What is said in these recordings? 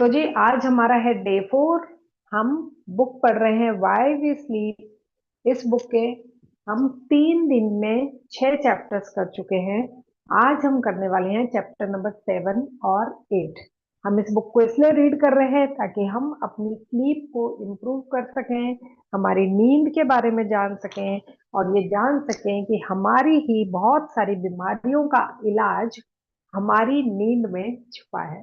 तो जी आज हमारा है डे 4। हम बुक पढ़ रहे हैं वाई वी स्लीप। इस बुक के हम 3 दिन में 6 चैप्टर्स कर चुके हैं। आज हम करने वाले हैं चैप्टर नंबर 7 और 8। हम इस बुक को इसलिए रीड कर रहे हैं ताकि हम अपनी स्लीप को इम्प्रूव कर सकें, हमारी नींद के बारे में जान सकें और ये जान सकें कि हमारी ही बहुत सारी बीमारियों का इलाज हमारी नींद में छुपा है।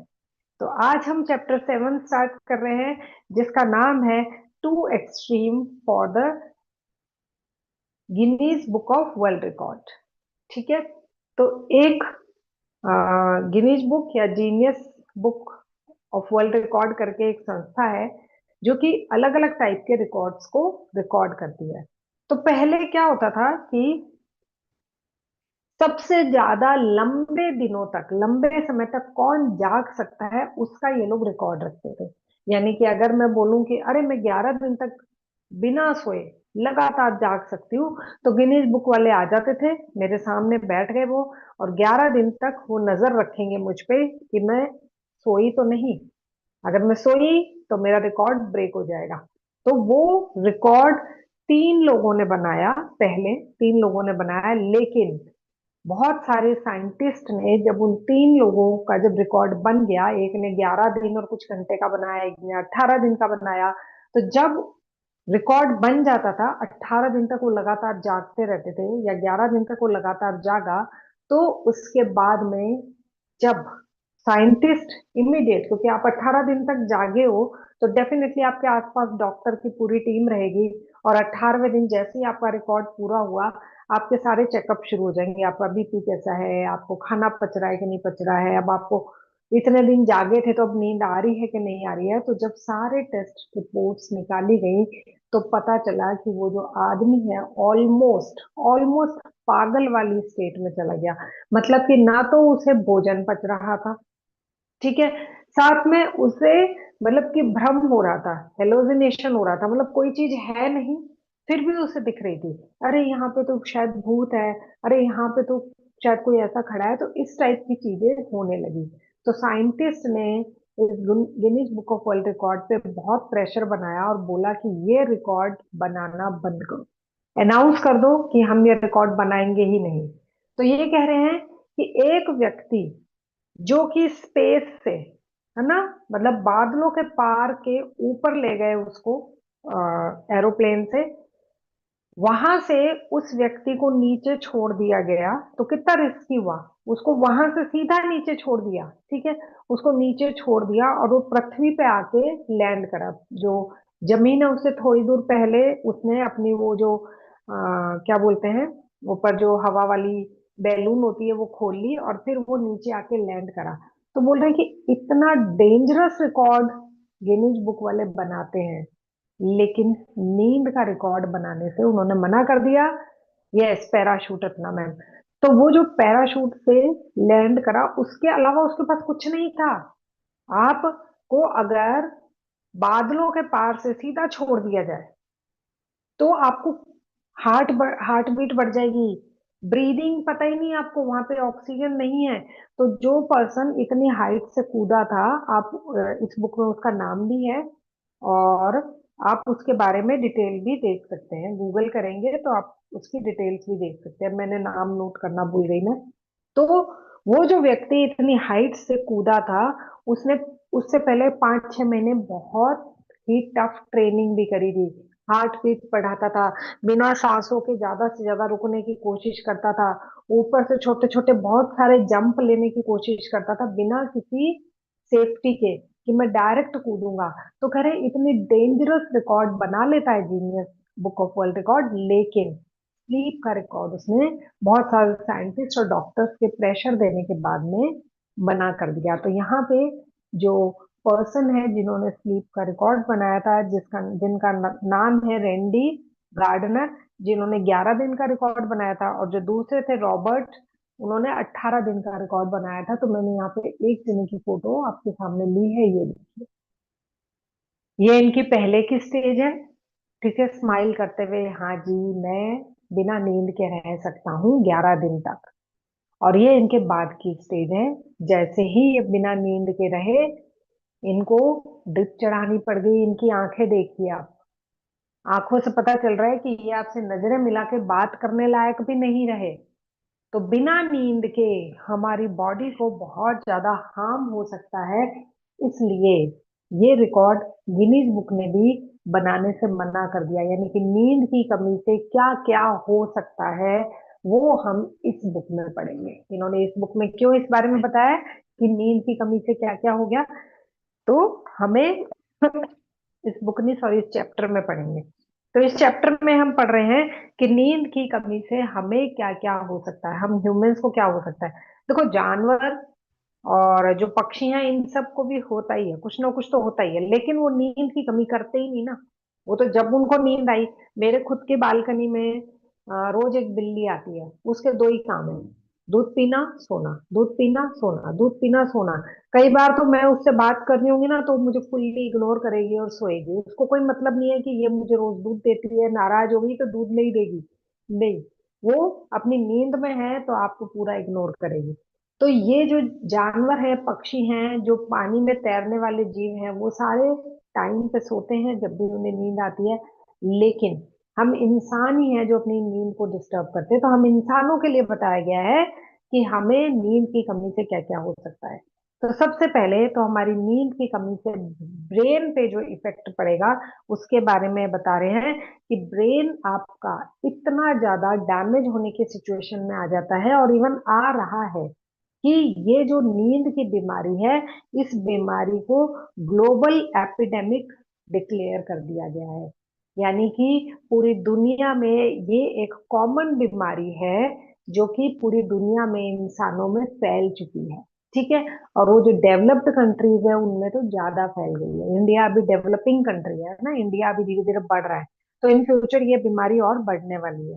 तो आज हम चैप्टर 7 स्टार्ट कर रहे हैं जिसका नाम है to extreme for the Guinness book of world record. ठीक है। तो एक गिनीज बुक या genius book of world record करके एक संस्था है जो कि अलग अलग टाइप के रिकॉर्ड्स को रिकॉर्ड करती है। तो पहले क्या होता था कि सबसे ज्यादा लंबे दिनों तक, लंबे समय तक कौन जाग सकता है उसका ये लोग रिकॉर्ड रखते थे। यानी कि अगर मैं बोलूं कि अरे मैं 11 दिन तक बिना सोए लगातार जाग सकती हूँ, तो गिनीज बुक वाले आ जाते थे, मेरे सामने बैठ गए वो, और 11 दिन तक वो नजर रखेंगे मुझ पे कि मैं सोई तो नहीं। अगर मैं सोई तो मेरा रिकॉर्ड ब्रेक हो जाएगा। तो वो रिकॉर्ड 3 लोगों ने बनाया, पहले 3 लोगों ने बनाया, लेकिन बहुत सारे साइंटिस्ट ने जब उन 3 लोगों का जब रिकॉर्ड बन गया, एक ने 11 दिन और कुछ घंटे का बनाया, एक ने 18 दिन का बनाया, तो जब रिकॉर्ड बन जाता था, 18 दिन तक वो लगातार जागते रहते थे या 11 दिन तक वो लगातार जागा, तो उसके बाद में जब साइंटिस्ट इमीडिएट, क्योंकि आप 18 दिन तक जागे हो तो डेफिनेटली आपके आसपास डॉक्टर की पूरी टीम रहेगी, और 18वें दिन जैसे ही आपका रिकॉर्ड पूरा हुआ, आपके सारे चेकअप शुरू हो जाएंगे। आपका बीपी कैसा है, आपको खाना पच रहा है कि नहीं पच रहा है, अब आपको इतने दिन जागे थे तो अब नींद आ रही है कि नहीं आ रही है। तो जब सारे टेस्ट रिपोर्ट्स निकाली गई तो पता चला कि वो जो आदमी है ऑलमोस्ट ऑलमोस्ट पागल वाली स्टेट में चला गया। मतलब कि ना तो उसे भोजन पच रहा था, ठीक है, साथ में उसे मतलब कि भ्रम हो रहा था, हेलोजिनेशन हो रहा था, मतलब कोई चीज है नहीं फिर भी उसे दिख रही थी। अरे यहाँ पे तो शायद भूत है, अरे यहाँ पे तो शायद कोई ऐसा खड़ा है, तो इस टाइप की चीजें होने लगी। तो साइंटिस्ट ने इस Guinness book of world record पे बहुत प्रेशर बनाया और बोला कि ये रिकॉर्ड बनाना बंद करो, अनाउंस कर दो कि हम ये रिकॉर्ड बनाएंगे ही नहीं। तो ये कह रहे हैं कि एक व्यक्ति जो कि स्पेस से, है ना, मतलब बादलों के पार के ऊपर ले गए उसको एरोप्लेन से, वहां से उस व्यक्ति को नीचे छोड़ दिया गया, तो कितना रिस्की हुआ। उसको वहां से सीधा नीचे छोड़ दिया, ठीक है, उसको नीचे छोड़ दिया और वो पृथ्वी पे आके लैंड करा। जो जमीन है उससे थोड़ी दूर पहले उसने अपनी वो जो क्या बोलते हैं, ऊपर जो हवा वाली बैलून होती है वो खोल ली और फिर वो नीचे आके लैंड करा। तो बोल रहे हैं कि इतना डेंजरस रिकॉर्ड गिनीज बुक वाले बनाते हैं, लेकिन नींद का रिकॉर्ड बनाने से उन्होंने मना कर दिया। यस, पैराशूट अपना मैम। तो वो जो पैराशूट से लैंड करा, उसके अलावा उसके पास कुछ नहीं था। आपको अगर बादलों के पार से सीधा छोड़ दिया जाए तो आपको हार्ट बीट बढ़ जाएगी, ब्रीदिंग पता ही नहीं आपको, वहां पे ऑक्सीजन नहीं है। तो जो पर्सन इतनी हाइट से कूदा था, आप इस बुक में उसका नाम भी है और आप उसके बारे में डिटेल भी देख सकते हैं, गूगल करेंगे तो आप उसकी डिटेल्स भी देख सकते हैं। मैंने नाम नोट करना भूल गई मैं। तो वो जो व्यक्ति इतनी हाइट से कूदा था, उसने उससे पहले 5-6 महीने बहुत ही टफ ट्रेनिंग भी करी थी। हार्ट बीट बढ़ाता था, बिना सांसों के ज्यादा से ज्यादा रुकने की कोशिश करता था, ऊपर से छोटे छोटे बहुत सारे जंप लेने की कोशिश करता था बिना किसी सेफ्टी के, कि मैं डायरेक्ट कूदूंगा। तो कह रहे इतनी डेंजरस रिकॉर्ड बना लेता है genius book of world record, लेकिन स्लीप का रिकॉर्ड उसने बहुत सारे साइंटिस्ट और डॉक्टर्स के प्रेशर देने के बाद में बना कर दिया। तो यहाँ पे जो पर्सन है जिन्होंने स्लीप का रिकॉर्ड बनाया था, जिनका नाम है रेंडी गार्डनर, जिन्होंने 11 दिन का रिकॉर्ड बनाया था, और जो दूसरे थे रॉबर्ट, उन्होंने 18 दिन का रिकॉर्ड बनाया था। तो मैंने यहाँ पे एक जने की फोटो आपके सामने ली है, ये देखिए, ये इनकी पहले की स्टेज है, ठीक है, स्माइल करते हुए, हाँ जी मैं बिना नींद के रह सकता हूँ 11 दिन तक। और ये इनके बाद की स्टेज है, जैसे ही ये बिना नींद के रहे, इनको ड्रिप चढ़ानी पड़ गई, इनकी आंखें देखिए आप। आंखों से पता चल रहा है कि ये आपसे नजरें मिला के बात करने लायक भी नहीं रहे। तो बिना नींद के हमारी बॉडी को बहुत ज्यादा हार्म हो सकता है। इसलिए ये रिकॉर्ड गिनीज बुक ने भी बनाने से मना कर दिया, यानी कि नींद की कमी से क्या क्या हो सकता है वो हम इस बुक में पढ़ेंगे। इन्होंने इस बुक में क्यों इस बारे में बताया कि नींद की कमी से क्या क्या हो गया, तो हमें इस बुक ने, सॉरी, इस चैप्टर में पढ़ेंगे। तो इस चैप्टर में हम पढ़ रहे हैं कि नींद की कमी से हमें क्या क्या हो सकता है, हम ह्यूमंस को क्या हो सकता है। देखो, जानवर और जो पक्षी हैं इन सबको भी होता ही है, कुछ ना कुछ तो होता ही है, लेकिन वो नींद की कमी करते ही नहीं ना। वो तो जब उनको नींद आई, मेरे खुद के बालकनी में रोज एक बिल्ली आती है, उसके दो ही काम है, दूध पीना सोना, दूध पीना सोना, दूध पीना सोना। कई बार तो मैं उससे बात कर रही होंगी ना तो मुझे फुल्ली इग्नोर करेगी और सोएगी, उसको कोई मतलब नहीं है कि ये मुझे रोज दूध देती है, नाराज होगी तो दूध नहीं देगी। नहीं, वो अपनी नींद में है तो आपको पूरा इग्नोर करेगी। तो ये जो जानवर है, पक्षी हैं, जो पानी में तैरने वाले जीव हैं, वो सारे टाइम पे सोते हैं जब भी उन्हें नींद आती है। लेकिन हम इंसान ही हैं जो अपनी नींद को डिस्टर्ब करते हैं। तो हम इंसानों के लिए बताया गया है कि हमें नींद की कमी से क्या क्या हो सकता है। तो सबसे पहले तो हमारी नींद की कमी से ब्रेन पे जो इफेक्ट पड़ेगा उसके बारे में बता रहे हैं कि ब्रेन आपका इतना ज्यादा डैमेज होने की सिचुएशन में आ जाता है और इवन आ रहा है कि ये जो नींद की बीमारी है, इस बीमारी को ग्लोबल एपिडेमिक डिक्लेयर कर दिया गया है। यानी कि पूरी दुनिया में ये एक कॉमन बीमारी है जो कि पूरी दुनिया में इंसानों में फैल चुकी है। ठीक है। और वो जो डेवलप्ड कंट्रीज है उनमें तो ज्यादा फैल गई है। इंडिया अभी डेवलपिंग कंट्री है ना, इंडिया अभी धीरे धीरे बढ़ रहा है। तो इन फ्यूचर ये बीमारी और बढ़ने वाली है।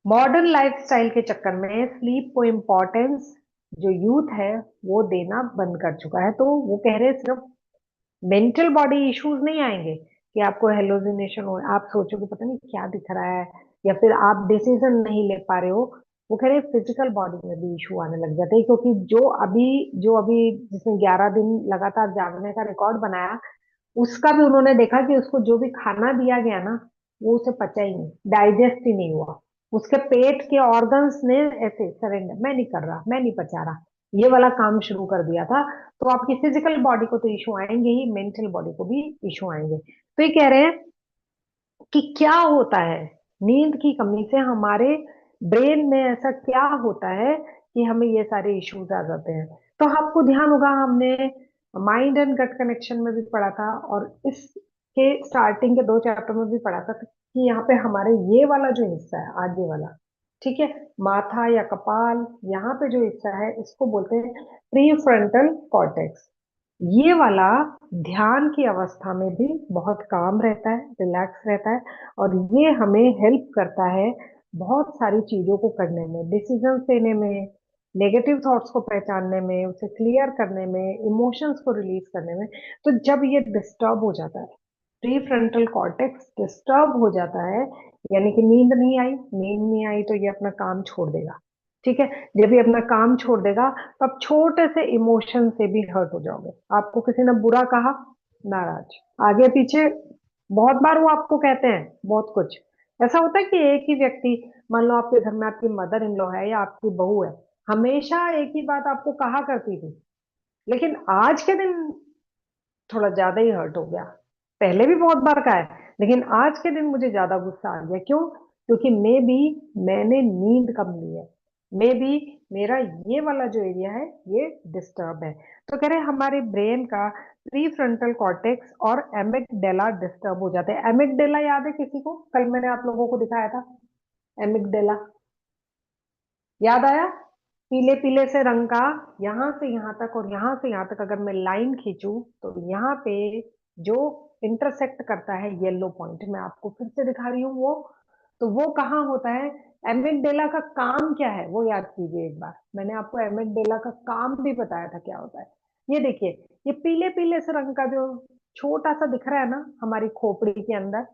मॉडर्न लाइफस्टाइल के चक्कर में स्लीप को इम्पोर्टेंस जो यूथ है वो देना बंद कर चुका है। तो वो कह रहे हैं सिर्फ मेंटल बॉडी इश्यूज नहीं आएंगे कि आपको हेलोजिनेशन हो, आप सोचोगे पता नहीं क्या दिख रहा है, या फिर आप डिसीजन नहीं ले पा रहे हो। वो कह रहे हैं फिजिकल बॉडी में भी इशू आने लग जाते हैं, क्योंकि जो अभी जिसने 11 दिन लगातार जागने का रिकॉर्ड बनाया, उसका भी उन्होंने देखा कि उसको जो भी खाना दिया गया ना, वो उसे पचा ही नहीं, डाइजेस्ट ही नहीं हुआ। उसके पेट के ऑर्गन्स ने ऐसे सरेंडर, मैं नहीं कर रहा, मैं नहीं पचा रहा, ये वाला काम शुरू कर दिया था। तो आपकी फिजिकल बॉडी को तो इशू आएंगे ही, मेंटल बॉडी को भी इशू आएंगे। तो ये कह रहे हैं कि क्या होता है नींद की कमी से, हमारे ब्रेन में ऐसा क्या होता है कि हमें ये सारे इश्यूज आ जाते हैं। तो आपको ध्यान होगा, हमने माइंड एंड गट कनेक्शन में भी पढ़ा था, और इसके स्टार्टिंग के 2 चैप्टर में भी पढ़ा था कि यहाँ पे हमारे ये वाला जो हिस्सा है, आगे वाला, ठीक है, माथा या कपाल, यहाँ पे जो हिस्सा है इसको बोलते हैं प्री फ्रंटल कॉर्टेक्स। ये वाला ध्यान की अवस्था में भी बहुत काम रहता है, रिलैक्स रहता है, और ये हमें हेल्प करता है बहुत सारी चीजों को करने में, डिसीजन लेने में, नेगेटिव थॉट्स को पहचानने में, उसे क्लियर करने में, इमोशंस को रिलीज करने में। तो जब ये डिस्टर्ब हो जाता है, प्री फ्रंटल कॉर्टेक्स डिस्टर्ब हो जाता है, यानी कि नींद नहीं आई तो ये अपना काम छोड़ देगा। ठीक है। जब ये अपना काम छोड़ देगा तो आप छोटे से इमोशन से भी हर्ट हो जाओगे। आपको किसी ने बुरा कहा, नाराज, आगे पीछे बहुत बार वो आपको कहते हैं बहुत कुछ। ऐसा होता है कि एक ही व्यक्ति, मान लो आपके घर में आपकी मदर इन लॉ है या आपकी बहू है, हमेशा एक ही बात आपको कहा करती थी, लेकिन आज के दिन थोड़ा ज्यादा ही हर्ट हो गया। पहले भी बहुत बार कहा है, लेकिन आज के दिन मुझे ज्यादा गुस्सा आ गया। क्यों? क्योंकि मैंने नींद कम ली है, मे बी मेरा ये वाला जो एरिया है ये डिस्टर्ब है। तो कह रहे हैं हमारे ब्रेन का प्री फ्रंटल कॉर्टेक्स और एमिगडेला डिस्टर्ब हो जाते हैं। एमिगडेला याद है किसी को? कल मैंने आप लोगों को दिखाया था एमिगडेला, याद आया? पीले पीले से रंग का, यहाँ से यहाँ तक और यहाँ से यहाँ तक अगर मैं लाइन खींचूं तो यहाँ पे जो इंटरसेक्ट करता है येलो पॉइंट, मैं आपको फिर से दिखा रही हूँ वो, तो वो कहाँ होता है? एमिगडेला का काम क्या है वो याद कीजिए एक बार। मैंने आपको एमिगडेला का काम भी बताया था क्या होता है। ये देखिए, ये पीले पीले से रंग का जो छोटा सा दिख रहा है ना हमारी खोपड़ी के अंदर,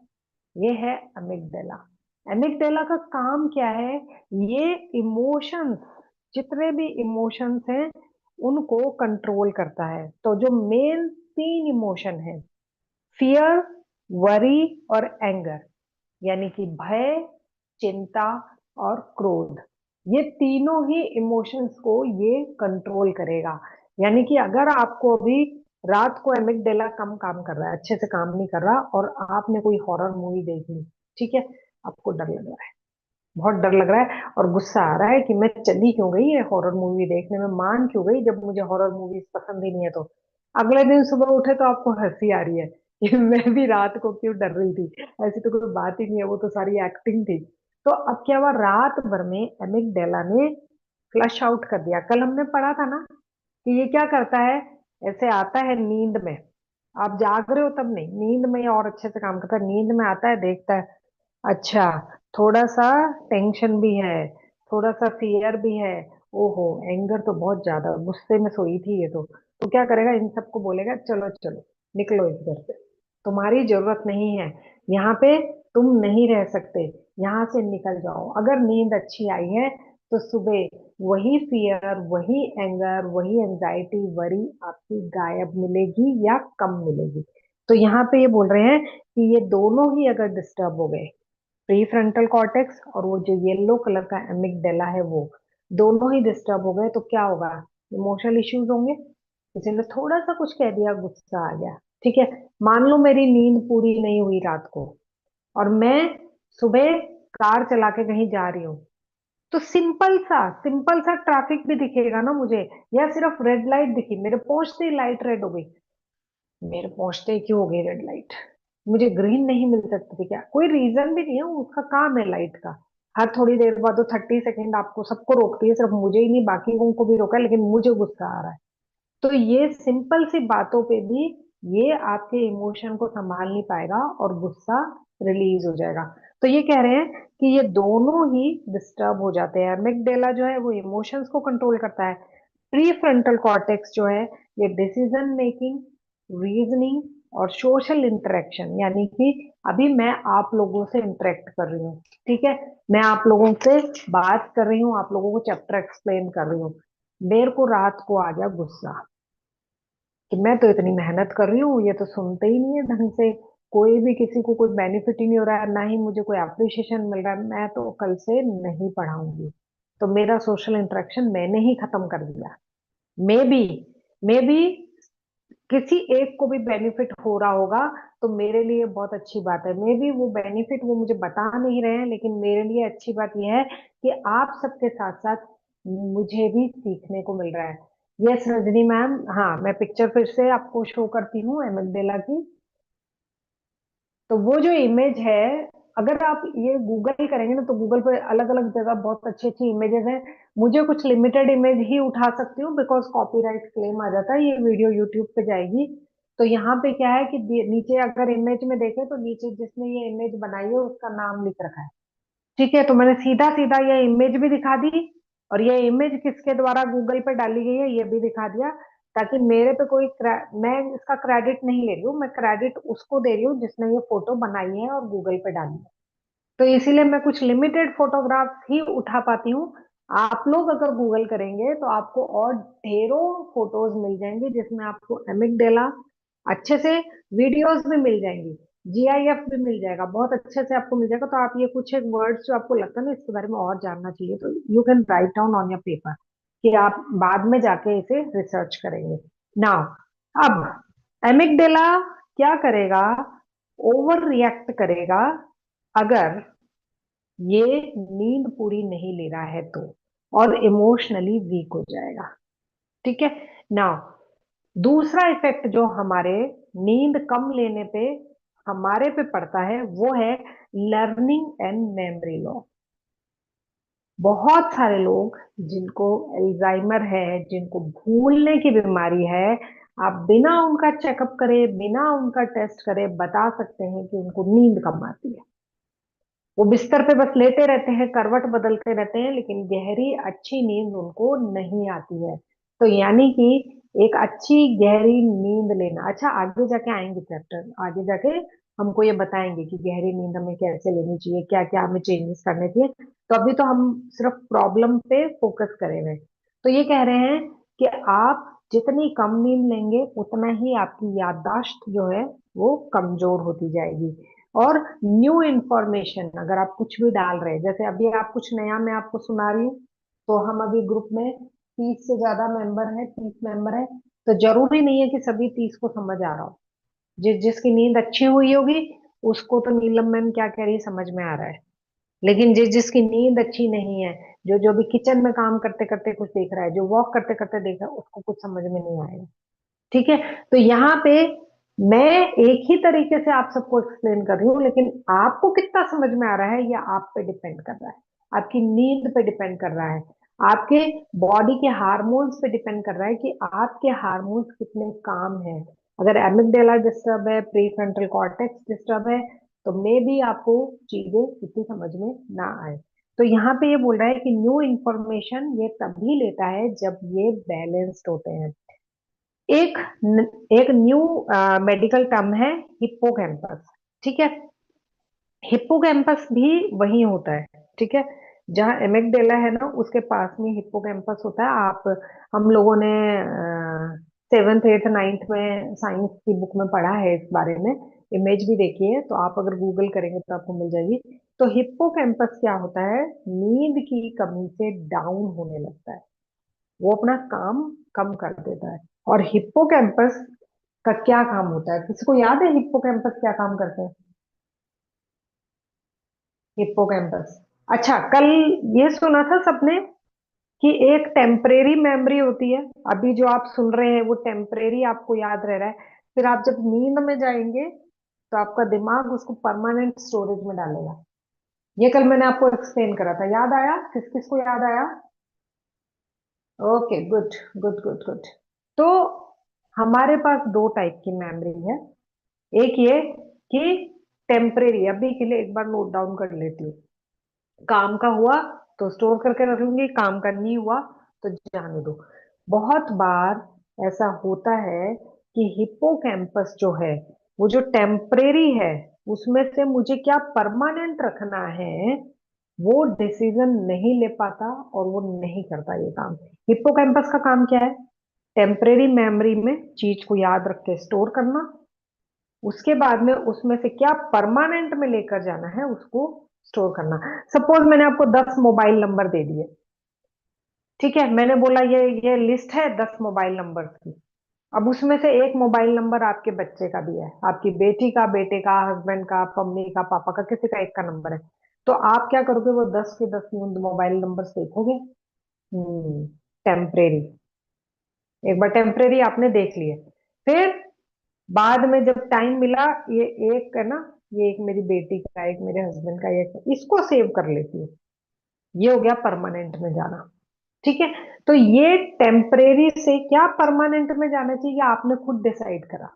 ये है अमिगडेला। अमिगडेला का काम क्या है? ये इमोशंस, जितने भी इमोशंस हैं उनको कंट्रोल करता है। तो जो मेन 3 इमोशन है, फियर, वरी और एंगर, यानी कि भय, चिंता और क्रोध, ये तीनों ही इमोशंस को ये कंट्रोल करेगा। यानी कि अगर आपको अभी रात को एमिगडेला कम काम कर रहा है, अच्छे से काम नहीं कर रहा, और आपने कोई हॉरर मूवी देख ली, ठीक है, आपको डर लग रहा है, बहुत डर लग रहा है और गुस्सा आ रहा है कि मैं चली क्यों गई ये हॉरर मूवी देखने में, मान क्यों गई जब मुझे हॉरर मूवीज पसंद ही नहीं है। तो अगले दिन सुबह उठे तो आपको हंसी आ रही है कि मैं भी रात को क्यों डर रही थी, ऐसी तो कोई बात ही नहीं है, वो तो सारी एक्टिंग थी। तो अब क्या हुआ, रात भर में एमिगडाला ने फ्लश आउट कर दिया। कल हमने पढ़ा था ना कि ये क्या करता है, ऐसे आता है नींद में, आप जाग रहे हो तब नहीं, नींद में ये और अच्छे से काम करता है। नींद में आता है, देखता है, अच्छा, थोड़ा सा टेंशन भी है, थोड़ा सा फियर भी है, ओहो, एंगर तो बहुत ज्यादा, गुस्से में सोई थी ये तो क्या करेगा, इन सबको बोलेगा चलो चलो निकलो इस घर से, तुम्हारी जरूरत नहीं है यहाँ पे, तुम नहीं रह सकते, यहाँ से निकल जाओ। अगर नींद अच्छी आई है तो सुबह वही फियर, वही एंगर, वही एंजाइटी, वरी आपकी गायब मिलेगी या कम मिलेगी। तो यहाँ पे ये बोल रहे हैं कि ये दोनों ही अगर डिस्टर्ब हो गए, प्री फ्रंटल कॉर्टेक्स और वो जो येलो कलर का एमिगडाला है, वो दोनों ही डिस्टर्ब हो गए, तो क्या होगा, इमोशनल इश्यूज होंगे। किसी ने थोड़ा सा कुछ कह दिया, गुस्सा आ गया, ठीक है। मान लो मेरी नींद पूरी नहीं हुई रात को और मैं सुबह कार चला के कहीं जा रही हूँ, तो सिंपल सा ट्रैफिक भी दिखेगा ना मुझे, या सिर्फ रेड लाइट दिखी, मेरे पहुंचते ही लाइट रेड हो गई, मेरे पहुंचते ही क्यों हो गई रेड लाइट, मुझे ग्रीन नहीं मिल सकती थी क्या, कोई रीजन भी नहीं है, उसका काम है लाइट का। हर थोड़ी देर बाद, तो 30 सेकेंड आपको सबको रोकती है, सिर्फ मुझे ही नहीं बाकी को भी रोका है, लेकिन मुझे गुस्सा आ रहा है। तो ये सिंपल सी बातों पे भी ये आपके इमोशन को संभाल नहीं पाएगा और गुस्सा रिलीज हो जाएगा। तो ये कह रहे हैं कि ये दोनों ही डिस्टर्ब हो जाते हैं। एमिगडाला जो है वो इमोशंस को कंट्रोल करता है, प्री फ्रंटल कॉर्टेक्स जो है ये डिसीजन मेकिंग, रीजनिंग और सोशल इंटरेक्शन, यानी कि अभी मैं आप लोगों से इंटरेक्ट कर रही हूँ, ठीक है, मैं आप लोगों से बात कर रही हूँ, आप लोगों को चैप्टर एक्सप्लेन कर रही हूँ, मेरे को रात को आ गया गुस्सा कि मैं तो इतनी मेहनत कर रही हूँ, ये तो सुनते ही नहीं है ढंग से, कोई भी किसी को कोई बेनिफिट ही नहीं हो रहा है, ना ही मुझे कोई अप्रिशिएशन मिल रहा है, मैं तो कल से नहीं पढ़ाऊंगी। तो मेरा सोशल इंटरेक्शन मैंने ही खत्म कर दिया। मे बी किसी एक को भी बेनिफिट हो रहा होगा, तो मेरे लिए बहुत अच्छी बात है। मे बी वो बेनिफिट वो मुझे बता नहीं रहे हैं, लेकिन मेरे लिए अच्छी बात यह है कि आप सबके साथ साथ मुझे भी सीखने को मिल रहा है। यस रजनी मैम, हाँ मैं पिक्चर फिर से आपको शो करती हूँ एमिगडाला की। तो वो जो इमेज है, अगर आप ये गूगल करेंगे ना, तो गूगल पे अलग अलग जगह बहुत अच्छी अच्छी इमेजेस हैं। मुझे कुछ लिमिटेड इमेज ही उठा सकती हूँ, बिकॉज कॉपीराइट क्लेम आ जाता है, ये वीडियो यूट्यूब पे जाएगी। तो यहाँ पे क्या है कि नीचे अगर इमेज में देखें, तो नीचे जिसने ये इमेज बनाई है उसका नाम लिख रखा है, ठीक है। तो मैंने सीधा सीधा ये इमेज भी दिखा दी, और ये इमेज किसके द्वारा गूगल पे डाली गई है ये भी दिखा दिया, ताकि मेरे पे कोई मैं इसका क्रेडिट नहीं ले रही हूँ, मैं क्रेडिट उसको दे रही हूँ जिसने ये फोटो बनाई है और गूगल पे डाली है। तो इसीलिए मैं कुछ लिमिटेड फोटोग्राफ्स ही उठा पाती हूँ। आप लोग अगर गूगल करेंगे तो आपको और ढेरों फोटोज मिल जाएंगी, जिसमें आपको एमिगडाला अच्छे से, वीडियोस भी मिल जाएंगी, जीआईएफ भी मिल जाएगा, बहुत अच्छे से आपको मिल जाएगा। तो आप ये कुछ एक वर्ड्स जो आपको लगता है ना इसके बारे में और जानना चाहिए, तो you can write down on your paper, कि आप बाद में जाके इसे रिसर्च करेंगे। नाउ, अब एमिगडाला क्या करेगा, ओवर रिएक्ट करेगा अगर ये नींद पूरी नहीं ले रहा है तो, और इमोशनली वीक हो जाएगा, ठीक है। नाउ, दूसरा इफेक्ट जो हमारे नींद कम लेने पे हमारे पे पड़ता है, वो है लर्निंग एंड मेमोरी लॉस। बहुत सारे लोग जिनको एल्जाइमर है, जिनको भूलने की बीमारी है, आप बिना उनका चेकअप करे, बिना उनका टेस्ट करे बता सकते हैं कि उनको नींद कम आती है। वो बिस्तर पे बस लेटे रहते हैं, करवट बदलते रहते हैं, लेकिन गहरी अच्छी नींद उनको नहीं आती है। तो यानी कि एक अच्छी गहरी नींद लेना, अच्छा आगे जाके आएंगे चैप्टर, आगे जाके हमको ये बताएंगे कि गहरी नींद हमें कैसे लेनी चाहिए, क्या क्या हमें चेंजेस करने चाहिए। तो अभी तो हम सिर्फ प्रॉब्लम पे फोकस करेंगे। तो ये कह रहे हैं कि आप जितनी कम नींद लेंगे उतना ही आपकी याददाश्त जो है वो कमजोर होती जाएगी। और न्यू इंफॉर्मेशन अगर आप कुछ भी डाल रहे हैं, जैसे अभी आप कुछ नया मैं आपको सुना रही हूँ, तो हम अभी ग्रुप में 30 से ज्यादा मेंबर हैं, 30 मेंबर हैं, तो जरूरी नहीं है कि सभी 30 को समझ आ रहा हो। जिसकी नींद अच्छी हुई होगी उसको तो नीलम मैम क्या कह रही है समझ में आ रहा है, लेकिन जिसकी नींद अच्छी नहीं है, जो जो भी किचन में काम करते करते कुछ देख रहा है, जो वॉक करते करते देख रहा है, उसको कुछ समझ में नहीं आएगा। ठीक है। तो यहाँ पे मैं एक ही तरीके से आप सबको एक्सप्लेन कर रही हूँ, लेकिन आपको कितना समझ में आ रहा है यह आप पे डिपेंड कर रहा है, आपकी नींद पे डिपेंड कर रहा है, आपके बॉडी के हार्मोन्स पे डिपेंड कर रहा है कि आपके हार्मोन्स कितने काम हैं। अगर एमिगडाला डिस्टर्ब है, प्री फ्रंटल कॉर्टेक्स डिस्टर्ब है, तो मे भी आपको चीजें इतनी समझ में ना आए। तो यहाँ पे ये बोल रहा है कि न्यू इंफॉर्मेशन ये तभी लेता है जब ये बैलेंस्ड होते हैं। एक एक न्यू मेडिकल टर्म है हिप्पोकैम्पस। ठीक है। हिप्पोकैम्पस भी वही होता है। ठीक है। जहाँ एमिगडाला है ना उसके पास में हिप्पोकैम्पस होता है। आप हम लोगों ने 7th 8th 9th में साइंस की बुक में पढ़ा है इस बारे में, इमेज भी देखी है, तो आप अगर गूगल करेंगे तो आपको मिल जाएगी। तो हिप्पोकैम्पस क्या होता है, नींद की कमी से डाउन होने लगता है, वो अपना काम कम कर देता है। और हिप्पोकैम्पस का क्या काम होता है, किसी को याद है हिप्पोकैम्पस क्या काम करते हैं? हिप्पोकैम्पस, अच्छा कल ये सुना था सबने कि एक टेम्परेरी मेमोरी होती है। अभी जो आप सुन रहे हैं वो टेम्परेरी आपको याद रह रहा है, फिर आप जब नींद में जाएंगे तो आपका दिमाग उसको परमानेंट स्टोरेज में डालेगा। ये कल मैंने आपको एक्सप्लेन करा था, याद आया? किस किस को याद आया? Okay, good good good good. तो हमारे पास दो टाइप की मेमोरी है। एक ये कि टेम्परेरी, अभी के लिए एक बार नोट डाउन कर लेती हूँ, काम का हुआ तो स्टोर करके रख लूंगी, काम का नहीं हुआ तो जाने दो। बहुत बार ऐसा होता है कि हिप्पोकैम्पस जो है वो जो टेम्परेरी है उसमें से मुझे क्या परमानेंट रखना है वो डिसीजन नहीं ले पाता और वो नहीं करता ये काम। हिप्पोकैम्पस का काम क्या है, टेम्परेरी मेमोरी में चीज को याद रख के स्टोर करना, उसके बाद में उसमें से क्या परमानेंट में लेकर जाना है उसको स्टोर करना। सपोज मैंने आपको 10 मोबाइल नंबर दे दिए, ठीक है, मैंने बोला ये लिस्ट है 10 मोबाइल नंबर की। अब उसमें से एक मोबाइल नंबर आपके बच्चे का भी है, आपकी बेटी का, बेटे का, हस्बैंड का, मम्मी का, पापा का, किसी का एक का नंबर है। तो आप क्या करोगे, वो 10 के 10 मोबाइल नंबर देखोगे। टेम्परेरी, एक बार टेम्परेरी आपने देख लिए, फिर बाद में जब टाइम मिला, ये एक है ना, ये एक मेरी बेटी का, एक मेरे हस्बैंड का, एक इसको सेव कर लेती है। ये हो गया परमानेंट में जाना। ठीक है। तो ये टेम्परेरी से क्या परमानेंट में जाना चाहिए आपने खुद डिसाइड करा,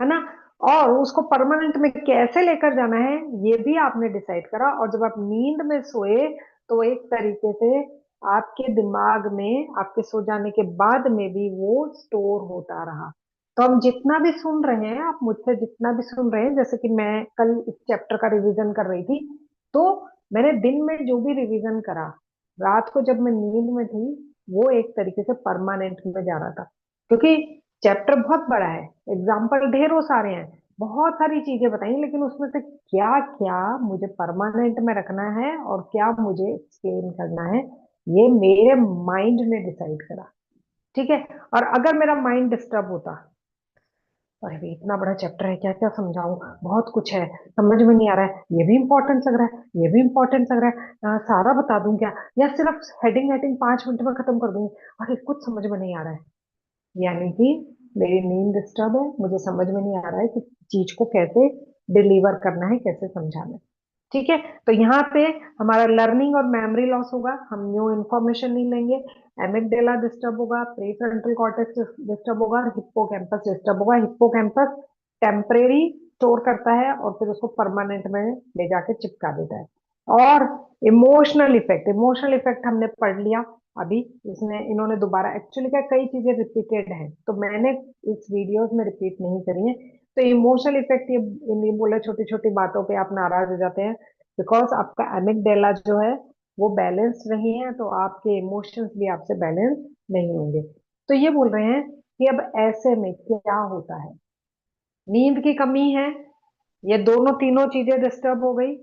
है ना। और उसको परमानेंट में कैसे लेकर जाना है ये भी आपने डिसाइड करा, और जब आप नींद में सोए तो एक तरीके से आपके दिमाग में आपके सो जाने के बाद में भी वो स्टोर होता रहा। तो हम जितना भी सुन रहे हैं, आप मुझसे जितना भी सुन रहे हैं, जैसे कि मैं कल इस चैप्टर का रिवीजन कर रही थी, तो मैंने दिन में जो भी रिवीजन करा, रात को जब मैं नींद में थी वो एक तरीके से परमानेंट में जा रहा था। क्योंकि चैप्टर बहुत बड़ा है, एग्जाम्पल ढेरों सारे हैं, बहुत सारी चीजें बताई, लेकिन उसमें से क्या क्या मुझे परमानेंट में रखना है और क्या मुझे एक्सप्लेन करना है ये मेरे माइंड ने डिसाइड करा। ठीक है। और अगर मेरा माइंड डिस्टर्ब होता, अरे भाई इतना बड़ा चैप्टर है, क्या क्या समझाऊं, बहुत कुछ है, समझ में नहीं आ रहा है, ये भी इंपॉर्टेंट लग रहा है, ये भी इंपॉर्टेंट लग रहा है, सारा बता दूं क्या, या सिर्फ हेडिंग हेडिंग 5 मिनट में खत्म कर दूंगी, अरे कुछ समझ में नहीं आ रहा है। यानी कि मेरी नींद डिस्टर्ब है, मुझे समझ में नहीं आ रहा है कि चीज को कैसे डिलीवर करना है, कैसे समझाना है। ठीक है। तो यहाँ पे हमारा लर्निंग और मेमोरी लॉस होगा, हम न्यू इन्फॉर्मेशन नहीं लेंगे, एमिगडाला डिस्टर्ब होगा, प्रीफ्रंटल कॉर्टेक्स डिस्टर्ब होगा, और हिप्पोकैम्पस डिस्टर्ब होगा। हिप्पोकैम्पस टेम्परेरी स्टोर करता है और फिर उसको परमानेंट में ले जाके चिपका देता है। और इमोशनल इफेक्ट, इमोशनल इफेक्ट हमने पढ़ लिया अभी, इसने इन्होंने दोबारा एक्चुअली क्या कई चीजें रिपीटेड हैं तो मैंने इस वीडियोस में रिपीट नहीं करी है। तो इमोशनल इफेक्ट ये बोले छोटी छोटी बातों पे आप नाराज हो जाते हैं, बिकॉज आपका एमिगडाला जो है वो बैलेंस नहीं है तो आपके इमोशंस भी आपसे बैलेंस नहीं होंगे। तो ये बोल रहे हैं कि अब ऐसे में क्या होता है, नींद की कमी है, ये दोनों तीनों चीजें डिस्टर्ब हो गई।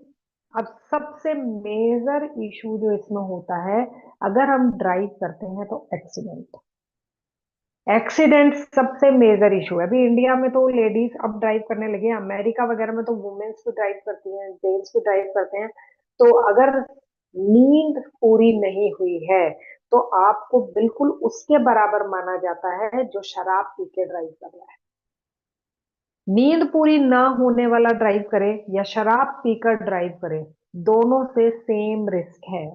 अब सबसे मेजर इशू जो इसमें होता है, अगर हम ड्राइव करते हैं तो एक्सीडेंट। एक्सीडेंट सबसे मेजर इशू है। अभी इंडिया में तो लेडीज अब ड्राइव करने लगी हैं, अमेरिका वगैरह में तो वुमेन्स भी ड्राइव करती हैं, जेंट्स भी ड्राइव करते हैं। तो अगर नींद पूरी नहीं हुई है तो आपको बिल्कुल उसके बराबर माना जाता है जो शराब पी के ड्राइव कर रहा है। नींद पूरी ना होने वाला ड्राइव करे या शराब पीकर ड्राइव करे, दोनों से सेम रिस्क है,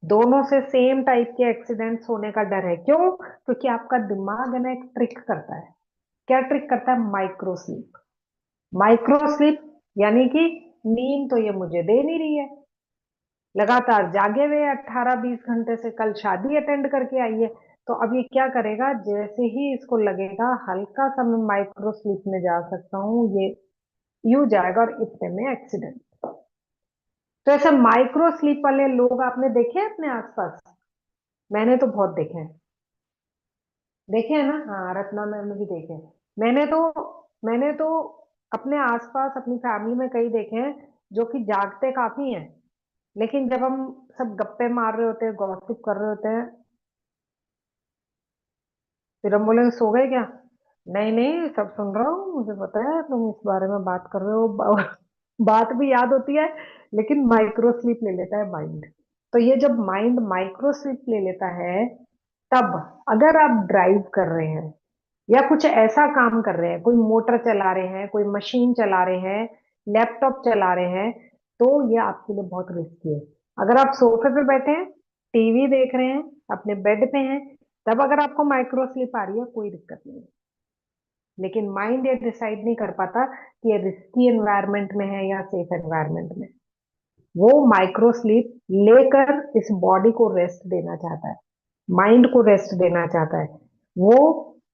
दोनों से सेम टाइप के एक्सीडेंट्स होने का डर है। क्यों? क्योंकि आपका दिमाग है ना एक ट्रिक करता है। क्या ट्रिक करता है? Micro sleep. माइक्रो स्लीप यानी कि नींद तो ये मुझे दे नहीं रही है, लगातार जागे हुए 18-20 घंटे से, कल शादी अटेंड करके आई है। तो अब ये क्या करेगा, जैसे ही इसको लगेगा हल्का सा मैं माइक्रो स्लीप में जा सकता हूँ, ये यूं जाएगा और इतने में एक्सीडेंट। तो ऐसे माइक्रो स्लीप वाले लोग आपने देखे हैं अपने आसपास? मैंने तो बहुत देखे हैं। देखे हैं ना? हाँ, रत्ना मैम ने भी देखे हैं। मैंने तो अपने आसपास अपनी फैमिली में कई देखे हैं जो कि जागते काफी हैं, लेकिन जब हम सब गप्पे मार रहे होते हैं, गॉसिप कर रहे होते हैं, फिर हम बोलेंगे सो गए क्या? नहीं नहीं, सब सुन रहा हूँ, मुझे पता है तुम इस बारे में बात कर रहे हो। बात भी याद होती है, लेकिन माइक्रो स्लीप ले लेता है माइंड। तो ये जब माइंड माइक्रो स्लीप ले लेता है, तब अगर आप ड्राइव कर रहे हैं या कुछ ऐसा काम कर रहे हैं, कोई मोटर चला रहे हैं, कोई मशीन चला रहे हैं, लैपटॉप चला रहे हैं, तो ये आपके लिए बहुत रिस्की है। अगर आप सोफे पे बैठे हैं, टीवी देख रहे हैं, अपने बेड पे हैं, तब अगर आपको माइक्रो स्लीप आ रही है, कोई दिक्कत नहीं है। लेकिन माइंड ये डिसाइड नहीं कर पाता कि ये रिस्की एनवायरनमेंट में है या सेफ एनवायरनमेंट में। वो माइक्रो स्लीप लेकर इस बॉडी को रेस्ट देना चाहता है, माइंड को रेस्ट देना चाहता है। वो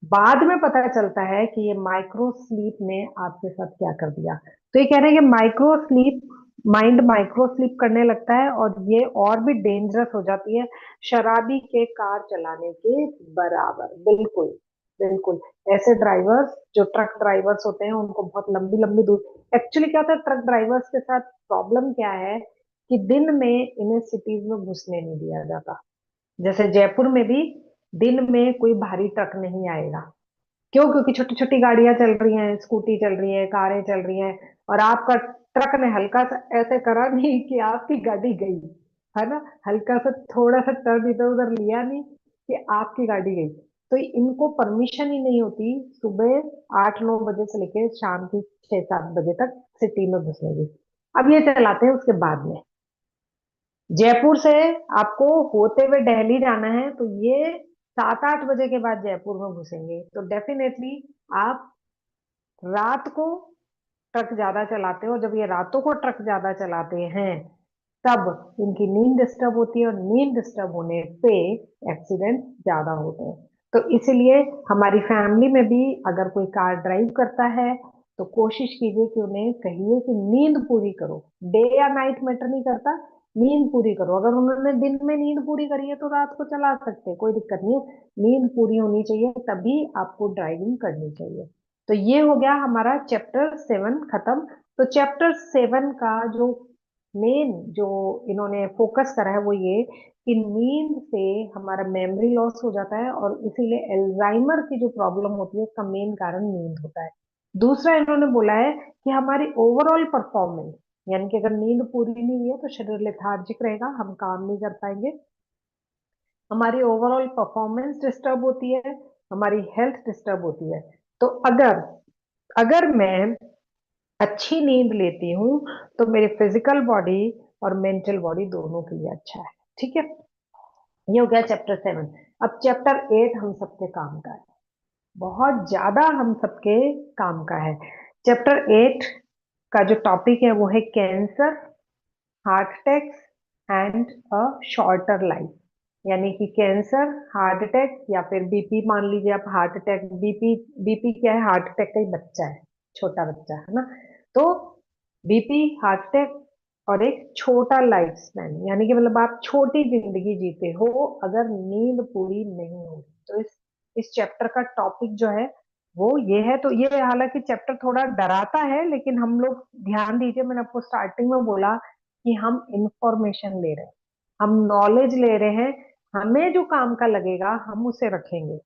बाद में पता चलता है कि ये माइक्रो स्लीप ने आपके साथ क्या कर दिया। तो ये कह रहे हैं कि micro sleep, mind micro sleep करने लगता है और ये और भी डेंजरस हो जाती है शराबी के कार चलाने के बराबर। बिल्कुल बिल्कुल। ऐसे ड्राइवर्स जो ट्रक ड्राइवर्स होते हैं उनको बहुत लंबी लंबी दूर, एक्चुअली क्या होता है ट्रक ड्राइवर्स के साथ प्रॉब्लम क्या है कि दिन में इन्हें सिटीज में घुसने नहीं दिया जाता। जैसे जयपुर में भी दिन में कोई भारी ट्रक नहीं आएगा। क्यों? क्योंकि छोटी छोटी गाड़ियां चल रही हैं, स्कूटी चल रही है, कारें चल रही हैं, और आपका ट्रक ने हल्का सा ऐसे करा नहीं कि आपकी गाड़ी गई, है ना, हल्का सा थोड़ा सा टर्न इधर उधर लिया नहीं कि आपकी गाड़ी गई। तो इनको परमिशन ही नहीं होती सुबह 8-9 बजे से लेकर शाम की 6-7 बजे तक सिटी में घुसने की। अब ये चलाते हैं उसके बाद में। जयपुर से आपको होते हुए दिल्ली जाना है तो ये 7-8 बजे के बाद जयपुर में घुसेंगे, तो डेफिनेटली आप रात को ट्रक ज्यादा चलाते हो। जब ये रातों को ट्रक ज्यादा चलाते हैं तब इनकी नींद डिस्टर्ब होती है, और नींद डिस्टर्ब होने पे एक्सीडेंट ज्यादा होते हैं। तो इसीलिए हमारी फैमिली में भी अगर कोई कार ड्राइव करता है तो कोशिश कीजिए कि उन्हें कहिए कि नींद पूरी करो। डे या नाइट मैटर नहीं करता, नींद पूरी करो। अगर उन्होंने दिन में नींद पूरी करी है तो रात को चला सकते हैं, कोई दिक्कत नहीं है। नींद पूरी होनी चाहिए, तभी आपको ड्राइविंग करनी चाहिए। तो ये हो गया हमारा चैप्टर 7 खत्म। तो चैप्टर 7 का जो मेन जो इन्होंने फोकस करा है वो ये कि नींद से हमारा मेमोरी लॉस हो जाता है, और इसीलिए एल्जाइमर की जो प्रॉब्लम होती है उसका मेन कारण नींद होता है। दूसरा इन्होंने बोला है कि हमारी ओवरऑल परफॉर्मेंस, यानी कि अगर नींद पूरी नहीं हुई है तो शरीर लेथार्जिक रहेगा, हम काम नहीं कर पाएंगे, हमारी ओवरऑल परफॉर्मेंस डिस्टर्ब होती है, हमारी हेल्थ डिस्टर्ब होती है। तो अगर अगर मैं अच्छी नींद लेती हूँ तो मेरी फिजिकल बॉडी और मेंटल बॉडी दोनों के लिए अच्छा है। ठीक है, ये हो गया चैप्टर 7। अब चैप्टर 8 हम सबके काम का है, बहुत ज्यादा हम सबके काम का है। चैप्टर 8 का जो टॉपिक है वो है cancer, heart attacks and a shorter life. यानी कि कैंसर, हार्ट अटैक, या फिर बीपी, मान लीजिए आप हार्ट अटैक, बीपी, बीपी क्या है, हार्ट अटैक का ही बच्चा है, छोटा बच्चा है ना। तो बीपी, हार्ट अटैक और एक छोटा लाइफ स्पैन, यानी कि मतलब आप छोटी जिंदगी जीते हो अगर नींद पूरी नहीं होगी। तो इस चैप्टर का टॉपिक जो है वो ये है। तो ये हालांकि चैप्टर थोड़ा डराता है, लेकिन हम लोग ध्यान दीजिए, मैंने आपको स्टार्टिंग में बोला कि हम इंफॉर्मेशन ले रहे हैं, हम नॉलेज ले रहे हैं। हमें जो काम का लगेगा हम उसे रखेंगे,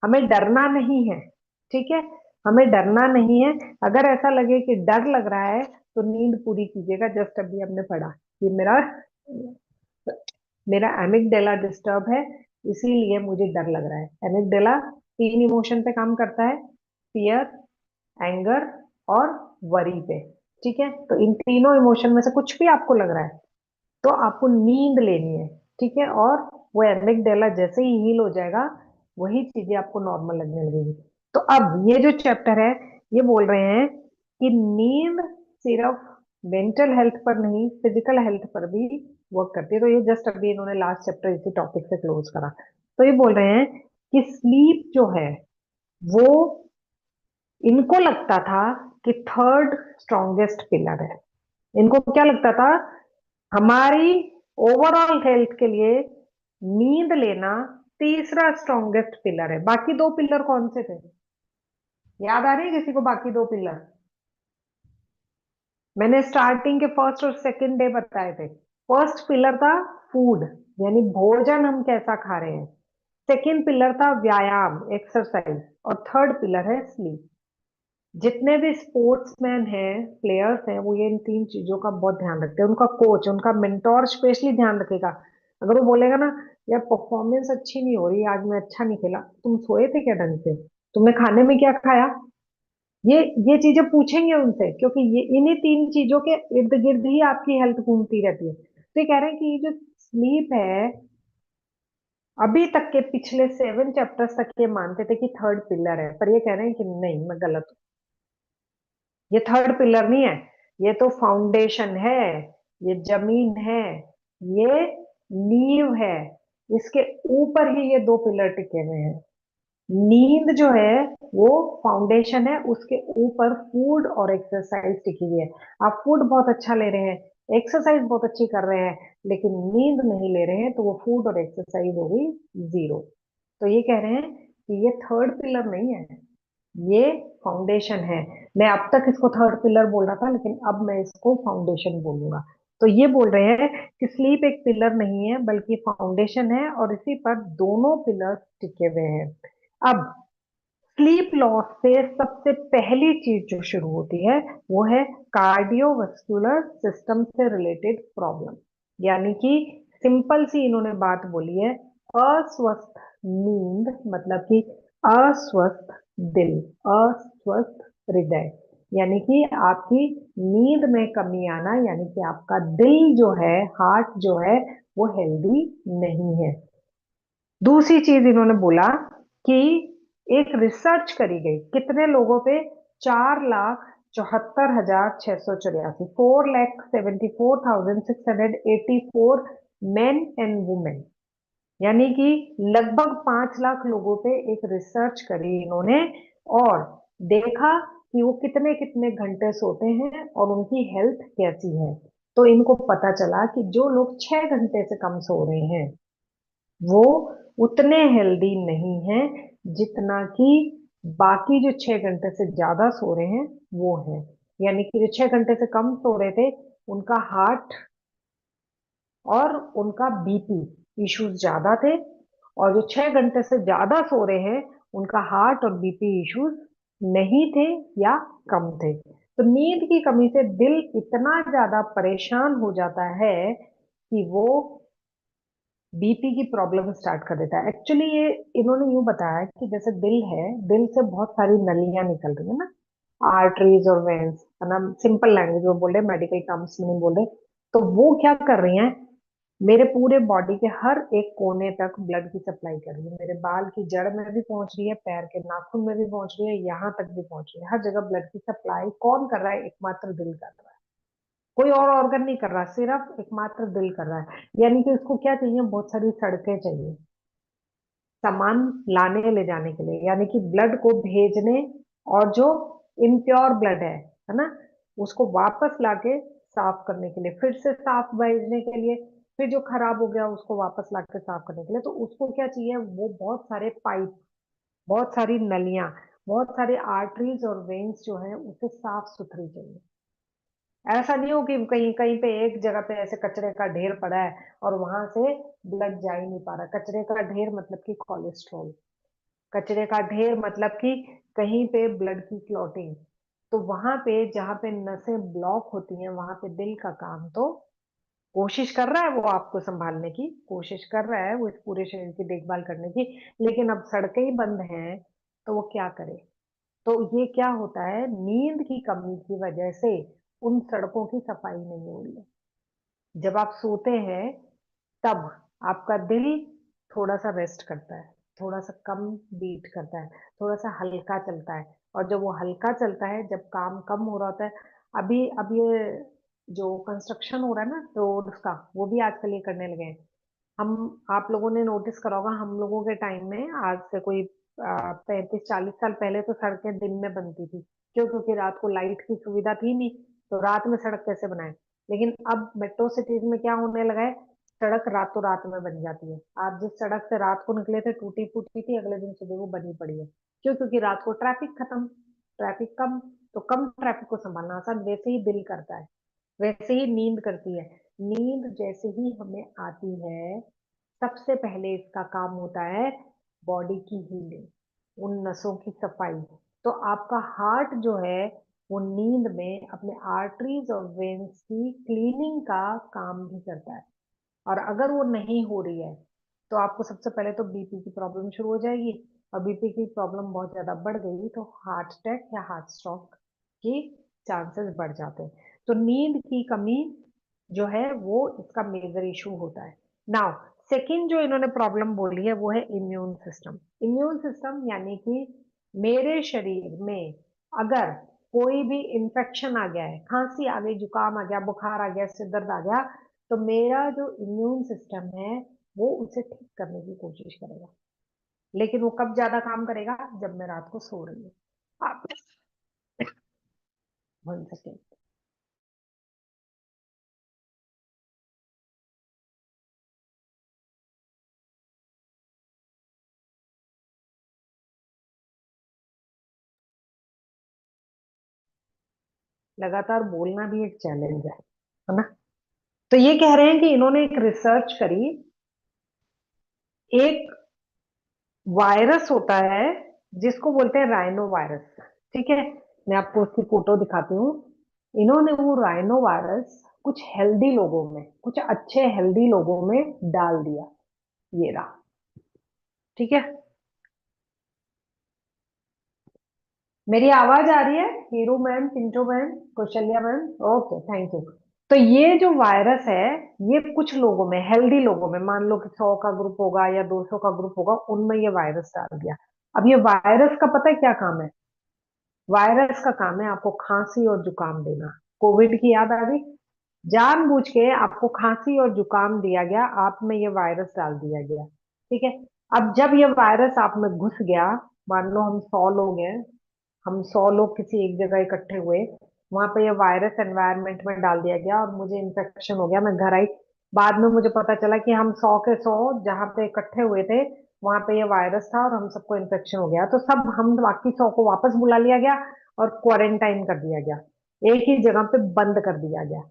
हमें डरना नहीं है। ठीक है, हमें डरना नहीं है। अगर ऐसा लगे कि डर लग रहा है तो नींद पूरी कीजिएगा। जस्ट अभी हमने पढ़ा कि मेरा मेरा एमिगडेला डिस्टर्ब है, इसीलिए मुझे डर लग रहा है। एमिगडेला 3 इमोशन पे काम करता है, फियर, एंगर और वरी पे। ठीक है, तो इन तीनों इमोशन में से कुछ भी आपको लग रहा है तो आपको नींद लेनी है। ठीक है, और वो एमिगडेला जैसे ही हील हो जाएगा वही चीजें आपको नॉर्मल लगने लगेगी। तो अब ये जो चैप्टर है ये बोल रहे हैं कि नींद सिर्फ मेंटल हेल्थ पर नहीं, फिजिकल हेल्थ पर भी वर्क करती है। तो ये जस्ट अभी इन्होंने लास्ट चैप्टर इसी टॉपिक से क्लोज करा। तो ये बोल रहे हैं कि स्लीप जो है वो, इनको लगता था कि थर्ड स्ट्रॉन्गेस्ट पिलर है। इनको क्या लगता था, हमारी ओवरऑल हेल्थ के लिए नींद लेना तीसरा स्ट्रॉन्गेस्ट पिलर है। बाकी 2 पिलर कौन से थे, याद आ रही है किसी को बाकी 2 पिलर? मैंने स्टार्टिंग के फर्स्ट और सेकंड डे बताए थे। फर्स्ट पिलर था फूड, यानी भोजन हम कैसा खा रहे हैं। सेकंड पिलर था व्यायाम, एक्सरसाइज। और थर्ड पिलर है स्लीप। जितने भी स्पोर्ट्समैन हैं, प्लेयर्स हैं, वो ये इन 3 चीजों का बहुत ध्यान रखते हैं। उनका कोच, उनका मेंटोर स्पेशली ध्यान रखेगा। अगर वो बोलेगा ना, यार परफॉर्मेंस अच्छी नहीं हो रही आज, मैं अच्छा नहीं खेला, तुम सोए थे क्या ढंग से, तुमने खाने में क्या खाया, ये ये चीजें पूछेंगे उनसे, क्योंकि ये इन्हीं 3 चीजों के इर्द गिर्द ही आपकी हेल्थ घूमती रहती है। तो ये कह रहे हैं कि ये जो स्लीप है, अभी तक के पिछले 7 चैप्टर्स तक ये मानते थे कि थर्ड पिलर है, पर ये कह रहे हैं कि नहीं, मैं गलत हूं। ये थर्ड पिलर नहीं है, ये तो फाउंडेशन है, ये जमीन है, ये नींव है। इसके ऊपर ही ये 2 पिलर टिके हुए हैं। नींद जो है वो फाउंडेशन है, उसके ऊपर फूड और एक्सरसाइज टिकी हुई है। आप फूड बहुत अच्छा ले रहे हैं, एक्सरसाइज बहुत अच्छी कर रहे हैं, लेकिन नींद नहीं ले रहे हैं, तो वो फूड और एक्सरसाइज हो गई जीरो। तो ये कह रहे हैं कि ये थर्ड पिलर नहीं है, ये फाउंडेशन है। मैं अब तक इसको थर्ड पिलर बोल रहा था, लेकिन अब मैं इसको फाउंडेशन बोलूंगा। तो ये बोल रहे हैं कि स्लीप एक पिलर नहीं है बल्कि फाउंडेशन है, और इसी पर दोनों पिलर टिके हुए हैं। अब स्लीप लॉस से सबसे पहली चीज जो शुरू होती है वो है कार्डियोवास्कुलर सिस्टम से रिलेटेड प्रॉब्लम। यानी कि सिंपल सी इन्होंने बात बोली है, अस्वस्थ नींद मतलब कि अस्वस्थ दिल, अस्वस्थ हृदय। यानी कि आपकी नींद में कमी आना, यानी कि आपका दिल जो है, हार्ट जो है, वो हेल्दी नहीं है। दूसरी चीज इन्होंने बोला कि एक रिसर्च करी गई, कितने लोगों पे, 4,74,684, 4,74,684 मेन एंड वुमेन। यानी कि लगभग 5 लाख लोगों पे एक रिसर्च करी इन्होंने, और देखा कि वो कितने कितने घंटे सोते हैं और उनकी हेल्थ कैसी है। तो इनको पता चला कि जो लोग 6 घंटे से कम सो रहे हैं वो उतने हेल्दी नहीं हैं जितना कि बाकी जो 6 घंटे से ज्यादा सो रहे हैं वो हैं। यानी कि जो 6 घंटे से कम सो रहे थे उनका हार्ट और उनका बीपी इश्यूज ज्यादा थे, और जो 6 घंटे से ज्यादा सो रहे हैं उनका हार्ट और बीपी इश्यूज नहीं थे या कम थे। तो नींद की कमी से दिल इतना ज्यादा परेशान हो जाता है कि वो बीपी की प्रॉब्लम स्टार्ट कर देता है। एक्चुअली ये इन्होंने यूं बताया कि जैसे दिल है, दिल से बहुत सारी नलियां निकल रही है ना, आर्टरीज और वेन्स, है ना, सिंपल लैंग्वेज में बोल रहे, मेडिकल टर्म्स में नहीं बोल रहे। तो वो क्या कर रही हैं, मेरे पूरे बॉडी के हर एक कोने तक ब्लड की सप्लाई कर रही है। मेरे बाल की जड़ में भी पहुंच रही है, पैर के नाखून में भी पहुंच रही है, यहाँ तक भी पहुंच रही है। हर जगह ब्लड की सप्लाई कौन कर रहा है, एकमात्र दिल कर रहा है। कोई और ऑर्गन नहीं कर रहा, सिर्फ एकमात्र दिल कर रहा है। यानी कि उसको क्या चाहिए, बहुत सारी सड़कें चाहिए सामान लाने ले जाने के लिए, यानी कि ब्लड को भेजने, और जो इम्प्योर ब्लड है ना, उसको वापस लाके साफ करने के लिए, फिर से साफ भेजने के लिए, फिर जो खराब हो गया उसको वापस ला के साफ करने के लिए। तो उसको क्या चाहिए, वो बहुत सारे पाइप, बहुत सारी नलियां, बहुत सारे आर्टरीज और वेन्स जो है उसे साफ सुथरी चाहिए। ऐसा नहीं हो कि कहीं कहीं पे एक जगह पे ऐसे कचरे का ढेर पड़ा है और वहां से ब्लड जा ही नहीं पा रहा। कचरे का ढेर मतलब कि कोलेस्ट्रॉल, कचरे का ढेर मतलब कि कहीं पे ब्लड की क्लॉटिंग। तो वहां पे जहां पे नसें ब्लॉक होती हैं वहां पे दिल का काम तो कोशिश कर रहा है, वो आपको संभालने की कोशिश कर रहा है, वो इस पूरे शरीर की देखभाल करने की। लेकिन अब सड़कें ही बंद हैं तो वो क्या करे। तो ये क्या होता है, नींद की कमी की वजह से उन सड़कों की सफाई नहीं हो रही है। जब आप सोते हैं तब आपका दिल थोड़ा सा रेस्ट करता है, थोड़ा सा कम बीट करता है, थोड़ा सा हल्का चलता है। और जब वो हल्का चलता है, जब काम कम हो रहा होता है, अभी अब ये जो कंस्ट्रक्शन हो रहा है ना रोड्स का, वो भी आजकल ये करने लगे हैं। हम आप लोगों ने नोटिस करा होगा, हम लोगों के टाइम में आज से कोई 35-40 साल पहले तो सड़कें दिन में बनती थी। क्यों? क्योंकि रात को लाइट की सुविधा थी नहीं, तो रात में सड़क कैसे बनाए। लेकिन अब मेट्रो सिटीज में क्या होने लगा है, सड़क रातों रात में बन जाती है। आप जिस सड़क से रात को निकले थे टूटी फूटी थी, अगले दिन सुबह वो बनी पड़ी है। क्यों? क्योंकि रात को ट्रैफिक खत्म, ट्रैफिक कम। तो कम ट्रैफिक को संभालना आसान, वैसे ही दिल करता है, वैसे ही नींद करती है। नींद जैसे ही हमें आती है, सबसे पहले इसका काम होता है बॉडी की हीलिंग, उन नसों की सफाई। तो आपका हार्ट जो है वो नींद में अपने आर्टरीज और वेन्स की क्लीनिंग का काम भी करता है। और अगर वो नहीं हो रही है तो आपको सबसे पहले तो बीपी की प्रॉब्लम शुरू हो जाएगी। और बीपी की प्रॉब्लम बहुत ज्यादा बढ़ गई तो हार्ट अटैक या हार्ट स्ट्रोक की चांसेस बढ़ जाते हैं। तो नींद की कमी जो है वो इसका मेजर इशू होता है। नाउ सेकंड जो इन्होंने प्रॉब्लम बोली है वो है इम्यून सिस्टम। इम्यून सिस्टम यानी कि मेरे शरीर में अगर कोई भी इंफेक्शन आ गया है, खांसी आ गई, जुकाम आ गया, बुखार आ गया, सिर दर्द आ गया, तो मेरा जो इम्यून सिस्टम है वो उसे ठीक करने की कोशिश करेगा। लेकिन वो कब ज्यादा काम करेगा, जब मैं रात को सो रही हूँ। आप 1 सेकेंड। लगातार बोलना भी एक चैलेंज है ना। तो ये कह रहे हैं कि इन्होंने एक रिसर्च करी, एक वायरस होता है जिसको बोलते हैं राइनो वायरस। ठीक है, मैं आपको उसकी फोटो दिखाती हूँ। इन्होंने वो राइनो वायरस कुछ हेल्दी लोगों में, कुछ अच्छे हेल्दी लोगों में डाल दिया। ये रहा। ठीक है, मेरी आवाज आ रही है? Hiru ma'am, Pintu ma'am, Kaushalya ma'am, okay, thank you. तो ये जो वायरस है, ये कुछ लोगों में, हेल्दी लोगों में, मान लो कि 100 का ग्रुप होगा या 200 का ग्रुप होगा, उनमें ये वायरस डाल दिया। अब ये वायरस का पता है क्या काम है? वायरस का काम है आपको खांसी और जुकाम देना। कोविड की याद आ गई? जानबूझ के आपको खांसी और जुकाम दिया गया, आप में ये वायरस डाल दिया गया। ठीक है, अब जब ये वायरस आप में घुस गया, मान लो हम 100 लोग हैं, हम 100 लोग किसी एक जगह इकट्ठे हुए, वहां पे ये वायरस एनवायरनमेंट में डाल दिया गया और मुझे इन्फेक्शन हो गया, मैं घर आई। बाद में मुझे पता चला कि हम 100 के 100 जहाँ पे इकट्ठे हुए थे वहां पे ये वायरस था और हम सबको इन्फेक्शन हो गया। तो सब हम बाकी 100 को वापस बुला लिया गया और क्वारंटाइन कर दिया गया, एक ही जगह पे बंद कर दिया गया।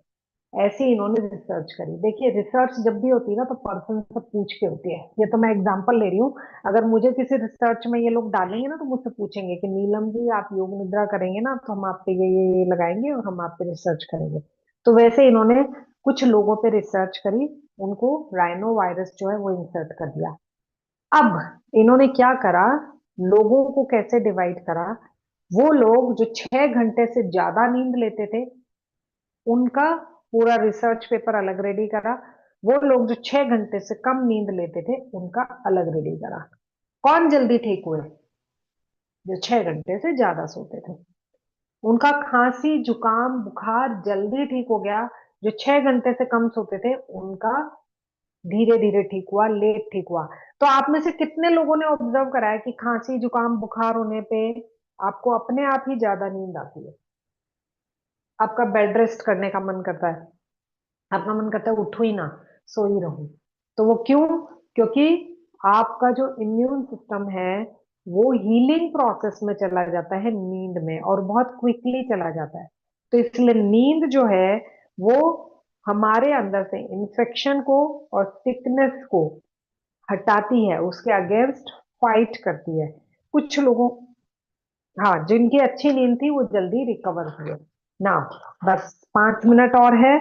ऐसे ही इन्होंने रिसर्च करी। देखिए, रिसर्च जब भी होती है ना तो पर्सन से पूछ के होती है। ये तो मैं एग्जांपल ले रही हूँ। अगर मुझे किसी रिसर्च में ये लोग डालेंगे ना तो मुझसे पूछेंगे कि नीलम जी आप योग निद्रा करेंगे ना, तो हम आप पे ये लगाएंगे और हम आप पे रिसर्च करेंगे। तो वैसे इन्होंने कुछ लोगों पे रिसर्च करी, उनको राइनो वायरस जो है वो इंसर्ट कर दिया। अब इन्होंने क्या करा, लोगों को कैसे डिवाइड करा। वो लोग जो 6 घंटे से ज्यादा नींद लेते थे उनका पूरा रिसर्च पेपर अलग रेडी करा। वो लोग जो 6 घंटे से कम नींद लेते थे उनका अलग रेडी करा। कौन जल्दी ठीक हुए? जो 6 घंटे से ज्यादा सोते थे, उनका खांसी जुकाम बुखार जल्दी ठीक हो गया। जो 6 घंटे से कम सोते थे उनका धीरे धीरे ठीक हुआ, लेट ठीक हुआ। तो आप में से कितने लोगों ने ऑब्जर्व करा है कि खांसी जुकाम बुखार होने पे आपको अपने आप ही ज्यादा नींद आती है? आपका बेड रेस्ट करने का मन करता है, आपका मन करता है उठो ही ना, सो ही रहूं। तो वो क्यों? क्योंकि आपका जो इम्यून सिस्टम है वो हीलिंग प्रोसेस में चला जाता है नींद में, और बहुत क्विकली चला जाता है। तो इसलिए नींद जो है वो हमारे अंदर से इंफेक्शन को और सिकनेस को हटाती है, उसके अगेंस्ट फाइट करती है। कुछ लोगों, हाँ, जिनकी अच्छी नींद थी वो जल्दी रिकवर हुए ना। बस 5 मिनट और है।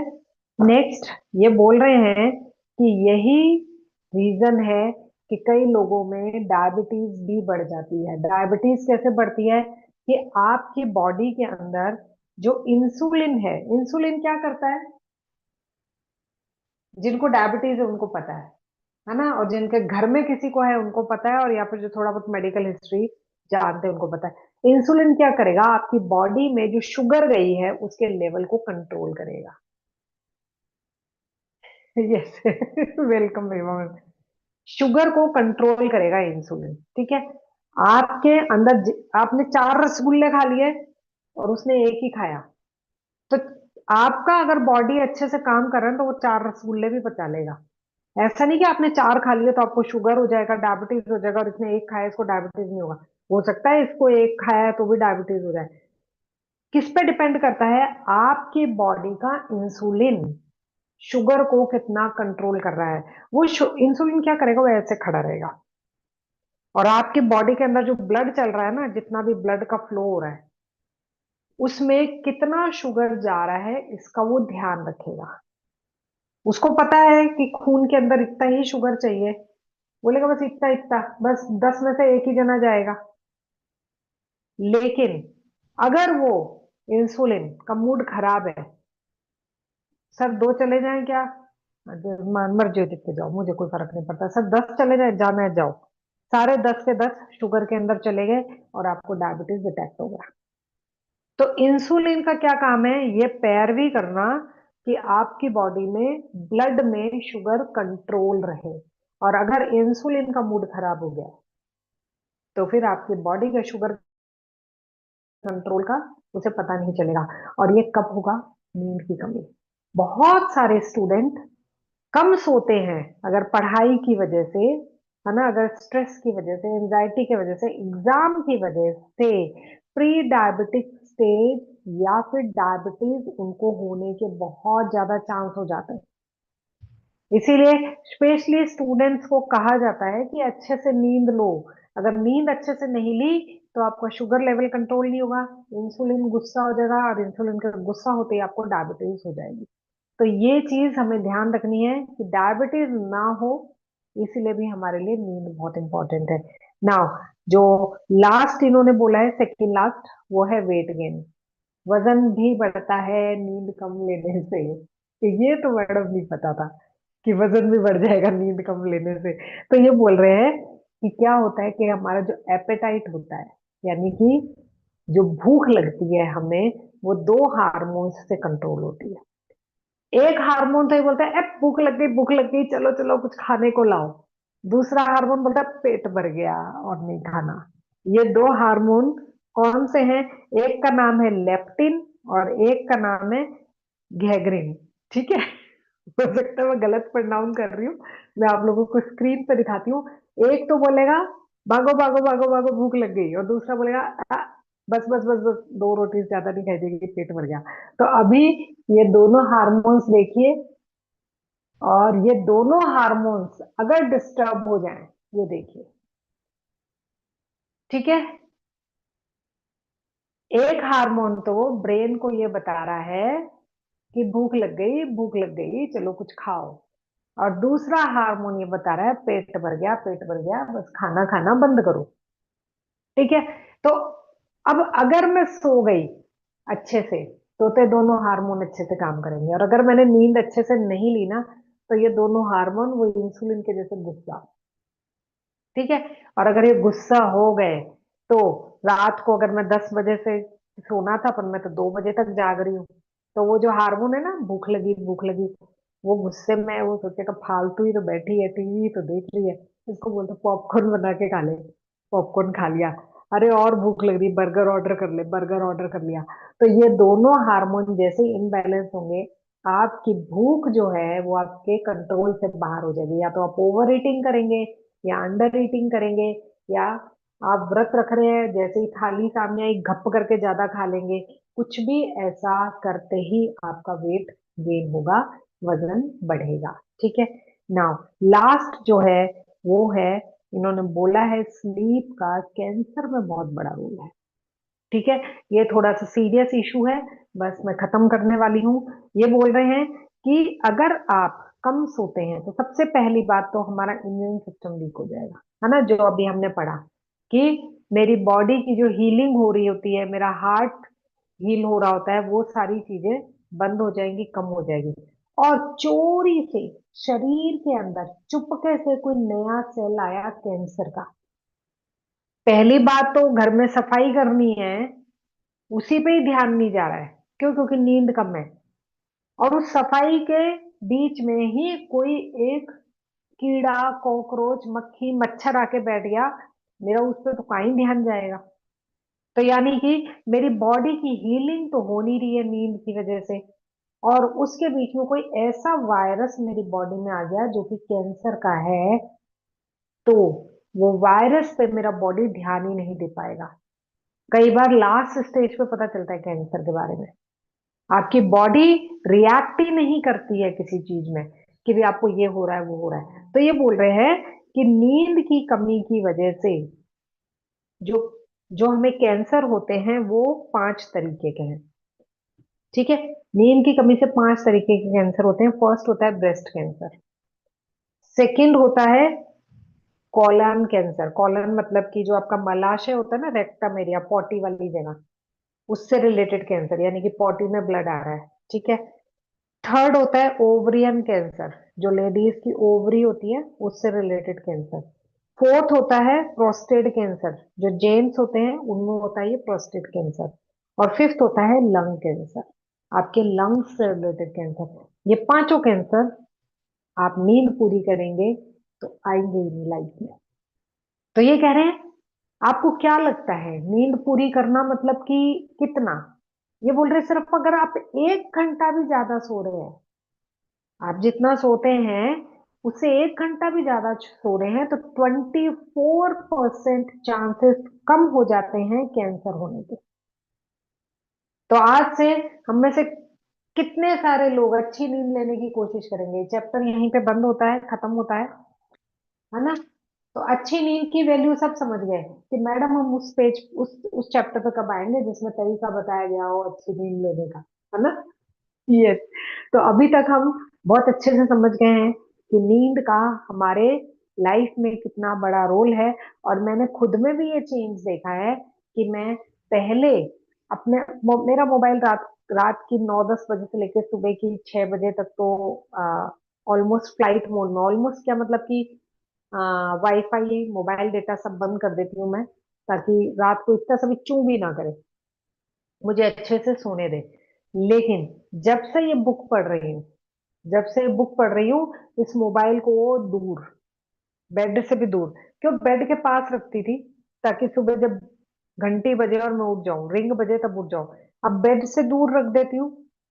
नेक्स्ट, ये बोल रहे हैं कि यही रीजन है कि कई लोगों में डायबिटीज भी बढ़ जाती है। डायबिटीज कैसे बढ़ती है? कि आपकी बॉडी के अंदर जो इंसुलिन है, इंसुलिन क्या करता है? जिनको डायबिटीज है उनको पता है ना, और जिनके घर में किसी को है उनको पता है, और या फिर जो थोड़ा बहुत मेडिकल हिस्ट्री जानते हैं उनको पता है। इंसुलिन क्या करेगा? आपकी बॉडी में जो शुगर गई है उसके लेवल को कंट्रोल करेगा। यस, वेलकम विमल। शुगर को कंट्रोल करेगा इंसुलिन, ठीक है। आपके अंदर आपने 4 रसगुल्ले खा लिए और उसने एक ही खाया, तो आपका अगर बॉडी अच्छे से काम कर रहा है तो वो 4 रसगुल्ले भी पचा लेगा। ऐसा नहीं कि आपने 4 खा लिए तो आपको शुगर हो जाएगा, डायबिटीज हो जाएगा, और इसने एक खाया इसको डायबिटीज नहीं होगा। हो सकता है इसको एक खाया है तो भी डायबिटीज हो जाए। किस पे डिपेंड करता है? आपकी बॉडी का इंसुलिन शुगर को कितना कंट्रोल कर रहा है। वो इंसुलिन क्या करेगा? वो ऐसे खड़ा रहेगा, और आपकी बॉडी के अंदर जो ब्लड चल रहा है ना, जितना भी ब्लड का फ्लो हो रहा है उसमें कितना शुगर जा रहा है इसका वो ध्यान रखेगा। उसको पता है कि खून के अंदर इतना ही शुगर चाहिए, बोलेगा बस इतना इतना, बस 10 में से एक ही जना जाएगा। लेकिन अगर वो इंसुलिन का मूड खराब है, सर 2 चले जाएं क्या? मर्जी हो जितने जाओ, मुझे कोई फर्क नहीं पड़ता, सर 10 चले जाए, जाना है जाओ। सारे 10 के 10 शुगर के अंदर चले गए और आपको डायबिटीज डिटेक्ट हो गया। तो इंसुलिन का क्या काम है? ये पैरवी करना कि आपकी बॉडी में ब्लड में शुगर कंट्रोल रहे। और अगर इंसुलिन का मूड खराब हो गया तो फिर आपकी बॉडी का शुगर कंट्रोल का उसे पता नहीं चलेगा। और ये कब होगा? नींद की कमी। बहुत सारे स्टूडेंट कम सोते हैं, अगर पढ़ाई की वजह से, है ना, अगर स्ट्रेस की वजह से, एंजाइटी की वजह से, एग्जाम की वजह से प्री डायबिटिक स्टेज या फिर डायबिटीज उनको होने के बहुत ज्यादा चांस हो जाते हैं। इसीलिए स्पेशली स्टूडेंट्स को कहा जाता है कि अच्छे से नींद लो। अगर नींद अच्छे से नहीं ली तो आपका शुगर लेवल कंट्रोल नहीं होगा, इंसुलिन गुस्सा हो जाएगा, और इंसुलिन का गुस्सा होते ही आपको डायबिटीज हो जाएगी। तो ये चीज हमें ध्यान रखनी है कि डायबिटीज ना हो। इसीलिए भी हमारे लिए नींद बहुत इंपॉर्टेंट है। नाउ, जो लास्ट इन्होंने बोला है, सेकंड लास्ट, वो है वेट गेन। वजन भी बढ़ता है नींद कम लेने से। तो ये तो मैडम नहीं पता था कि वजन भी बढ़ जाएगा नींद कम लेने से। तो ये बोल रहे हैं कि क्या होता है कि हमारा जो एपेटाइट होता है, यानी कि जो भूख लगती है हमें, वो 2 हार्मोन्स से कंट्रोल होती है। एक हार्मोन तो ये बोलता है, "ए, भूख लग गई, भूख लग गई, चलो चलो कुछ खाने को लाओ।" दूसरा हार्मोन बोलता है पेट भर गया और नहीं खाना। ये 2 हार्मोन कौन से हैं? एक का नाम है लेप्टिन और एक का नाम है घैग्रिन, ठीक है। हो सकता है मैं गलत प्रोनाउंस कर रही हूँ, मैं आप लोगों को स्क्रीन पे दिखाती हूँ। एक तो बोलेगा भागो भागो भागो भागो भूख लग गई, और दूसरा बोलेगा "आ, बस बस बस बस 2 रोटी ज्यादा नहीं खाई जाएगी, पेट भर गया।" तो अभी ये दोनों हार्मोन्स देखिए, और ये दोनों हार्मोन्स अगर डिस्टर्ब हो जाएं, ये देखिए, ठीक है। एक हार्मोन तो ब्रेन को ये बता रहा है कि भूख लग गई, भूख लग गई, चलो कुछ खाओ। और दूसरा हार्मोन ये बता रहा है पेट भर गया, पेट भर गया, बस खाना खाना बंद करो, ठीक है। तो अब अगर मैं सो गई अच्छे से तो दोनों हार्मोन अच्छे से काम करेंगे, और अगर मैंने नींद अच्छे से नहीं ली ना तो ये दोनों हार्मोन वो इंसुलिन के जैसे गुस्सा, ठीक है। और अगर ये गुस्सा हो गए तो रात को अगर मैं 10 बजे से सोना था पर मैं तो 2 बजे तक जाग रही हूँ, तो वो जो हार्मोन है ना, भूख लगी भूख लगी, वो गुस्से में वो सोचेगा फालतू ही तो बैठी है, टीवी तो देख रही है, इसको बोलते पॉपकॉर्न बना के खा ले। पॉपकॉर्न खा लिया। अरे और भूख लग रही, बर्गर ऑर्डर कर ले, बर्गर ऑर्डर कर लिया। तो ये दोनों हार्मोन जैसे इनबैलेंस होंगे, आपकी भूख जो है वो आपके कंट्रोल से बाहर हो जाएगी। या तो आप ओवर ईटिंग करेंगे, या अंडर ईटिंग करेंगे, या आप व्रत रख रहे हैं, जैसे ही थाली सामने आई घप करके ज्यादा खा लेंगे। कुछ भी ऐसा करते ही आपका वेट गेन होगा, वजन बढ़ेगा। ठीक है। नाउ लास्ट जो है वो है, इन्होंने बोला है स्लीप का कैंसर में बहुत बड़ा रोल है। ठीक है। ये थोड़ा सा सीरियस इशू है, बस मैं खत्म करने वाली हूँ। ये बोल रहे हैं कि अगर आप कम सोते हैं तो सबसे पहली बात तो हमारा इम्यून सिस्टम वीक हो जाएगा, है ना, जो अभी हमने पढ़ा कि मेरी बॉडी की जो हीलिंग हो रही होती है, मेरा हार्ट हील हो रहा होता है, वो सारी चीजें बंद हो जाएंगी, कम हो जाएगी। और चोरी से शरीर के अंदर चुपके से कोई नया सेल आया कैंसर का, पहली बात तो घर में सफाई करनी है, उसी पे ही ध्यान नहीं जा रहा है। क्यों? क्योंकि नींद कम है। और उस सफाई के बीच में ही कोई एक कीड़ा, कॉकरोच, मक्खी, मच्छर आके बैठ गया, मेरा उस पर तो कहीं ध्यान जाएगा। तो यानी कि मेरी बॉडी की हीलिंग तो हो नहीं रही है नींद की वजह से, और उसके बीच में कोई ऐसा वायरस मेरी बॉडी में आ गया जो कि कैंसर का है, तो वो वायरस पे मेरा बॉडी ध्यान ही नहीं दे पाएगा। कई बार लास्ट स्टेज पे पता चलता है कैंसर के बारे में। आपकी बॉडी रिएक्ट ही नहीं करती है किसी चीज में कि भी आपको ये हो रहा है वो हो रहा है। तो ये बोल रहे हैं कि नींद की कमी की वजह से जो जो हमें कैंसर होते हैं वो 5 तरीके के हैं। ठीक है। नींद की कमी से 5 तरीके के कैंसर होते हैं। फर्स्ट होता है ब्रेस्ट कैंसर। सेकंड होता है कॉलन कैंसर। कॉलन मतलब कि जो आपका मलाशय होता है ना, रेक्टम एरिया, पोटी वाली जगह, उससे रिलेटेड कैंसर, यानी कि पोटी में ब्लड आ रहा है। ठीक है। थर्ड होता है ओवरियन कैंसर, जो लेडीज की ओवरी होती है उससे रिलेटेड कैंसर। फोर्थ होता है प्रोस्टेट कैंसर, जो जेंट्स होते हैं उनमें होता है ये प्रोस्टेट कैंसर। और फिफ्थ होता है लंग कैंसर, आपके लंग्स से रिलेटेड कैंसर। ये पांचों कैंसर आप नींद पूरी करेंगे तो आएंगे ही नहीं लाइफ में। तो ये कह रहे हैं, आपको क्या लगता है नींद पूरी करना मतलब कि कितना? ये बोल रहे सिर्फ अगर आप 1 घंटा भी ज्यादा सो रहे हैं, आप जितना सोते हैं उससे 1 घंटा भी ज्यादा सो रहे हैं, तो 24% चांसेस कम हो जाते हैं कैंसर होने के। तो आज से हम में से कितने सारे लोग अच्छी नींद लेने की कोशिश करेंगे? चैप्टर यहीं पे बंद होता है, खत्म होता है ना। तो अच्छी नींद की वैल्यू सब समझ गए कि मैडम हम उस पेज उस चैप्टर पे कब आएंगे जिसमें तरीका बताया गया हो अच्छी नींद लेने का, है ना। यस। तो अभी तक हम बहुत अच्छे से समझ गए हैं कि नींद का हमारे लाइफ में कितना बड़ा रोल है। और मैंने खुद में भी ये चेंज देखा है कि मैं पहले अपने मेरा मोबाइल रात रात की 9-10 बजे से लेकर सुबह की 6 बजे तक तो ऑलमोस्ट फ्लाइट मोड में, ऑलमोस्ट क्या मतलब कि वाईफाई, मोबाइल डेटा सब बंद कर देती हूँ मैं, ताकि रात को इतना सभी चूं भी ना करे, मुझे अच्छे से सोने दे। लेकिन जब से ये बुक पढ़ रही हूँ, जब से बुक पढ़ रही हूँ, इस मोबाइल को दूर, बेड से भी दूर, क्यों बेड के पास रखती थी ताकि सुबह जब घंटी बजे और मैं उठ जाऊं, रिंग बजे तब उठ जाऊं। अब बेड से दूर रख देती हूँ,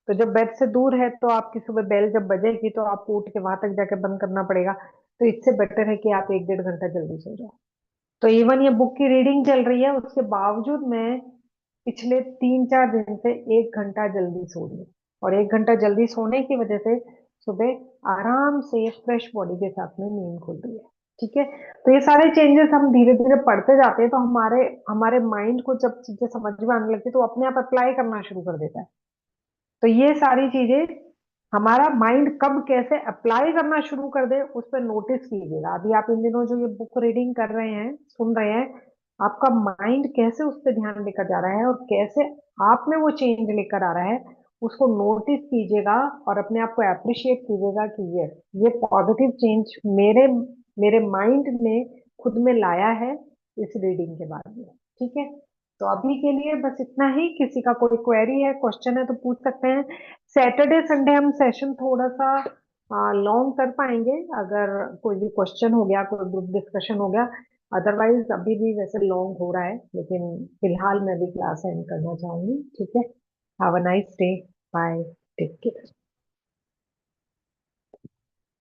तो जब बेड से दूर है तो आपकी सुबह बेल जब बजेगी तो आपको उठ के वहां तक जाके बंद करना पड़ेगा। तो इससे बेटर है कि आप 1-1.5 घंटा जल्दी सो जाओ। तो इवन ये बुक की रीडिंग चल रही है, उसके बावजूद मैं पिछले 3-4 दिन से 1 घंटा जल्दी सो रही हूँ। और 1 घंटा जल्दी सोने की वजह से सुबह आराम से फ्रेश बॉडी के साथ में नींद खुल रही है। ठीक है। तो ये सारे चेंजेस हम धीरे धीरे पढ़ते जाते हैं, तो हमारे हमारे माइंड को जब चीजें समझ में आने लगती है तो अपने आप अप्लाई करना शुरू कर देता है। तो ये सारी चीजें हमारा माइंड कब कैसे अप्लाई करना शुरू कर दे उस पर नोटिस कीजिएगा। अभी आप इन दिनों जो ये बुक रीडिंग कर रहे हैं, सुन रहे हैं, आपका माइंड कैसे उस पर ध्यान लेकर जा रहा है और कैसे आप में वो चेंज लेकर आ रहा है, उसको नोटिस कीजिएगा और अपने आप को अप्रिशिएट कीजिएगा कि ये पॉजिटिव चेंज मेरे मेरे माइंड ने खुद में लाया है इस रीडिंग के बाद में। ठीक है। तो अभी के लिए बस इतना ही। किसी का कोई क्वेरी है, क्वेश्चन है तो पूछ सकते हैं। सैटरडे संडे हम सेशन थोड़ा सा लॉन्ग कर पाएंगे, अगर कोई भी क्वेश्चन हो गया, कोई ग्रुप डिस्कशन हो गया, अदरवाइज अभी भी वैसे लॉन्ग हो रहा है, लेकिन फिलहाल मैं भी क्लास एंड करना चाहूंगी। ठीक है। Have a nice day. Bye. Take care.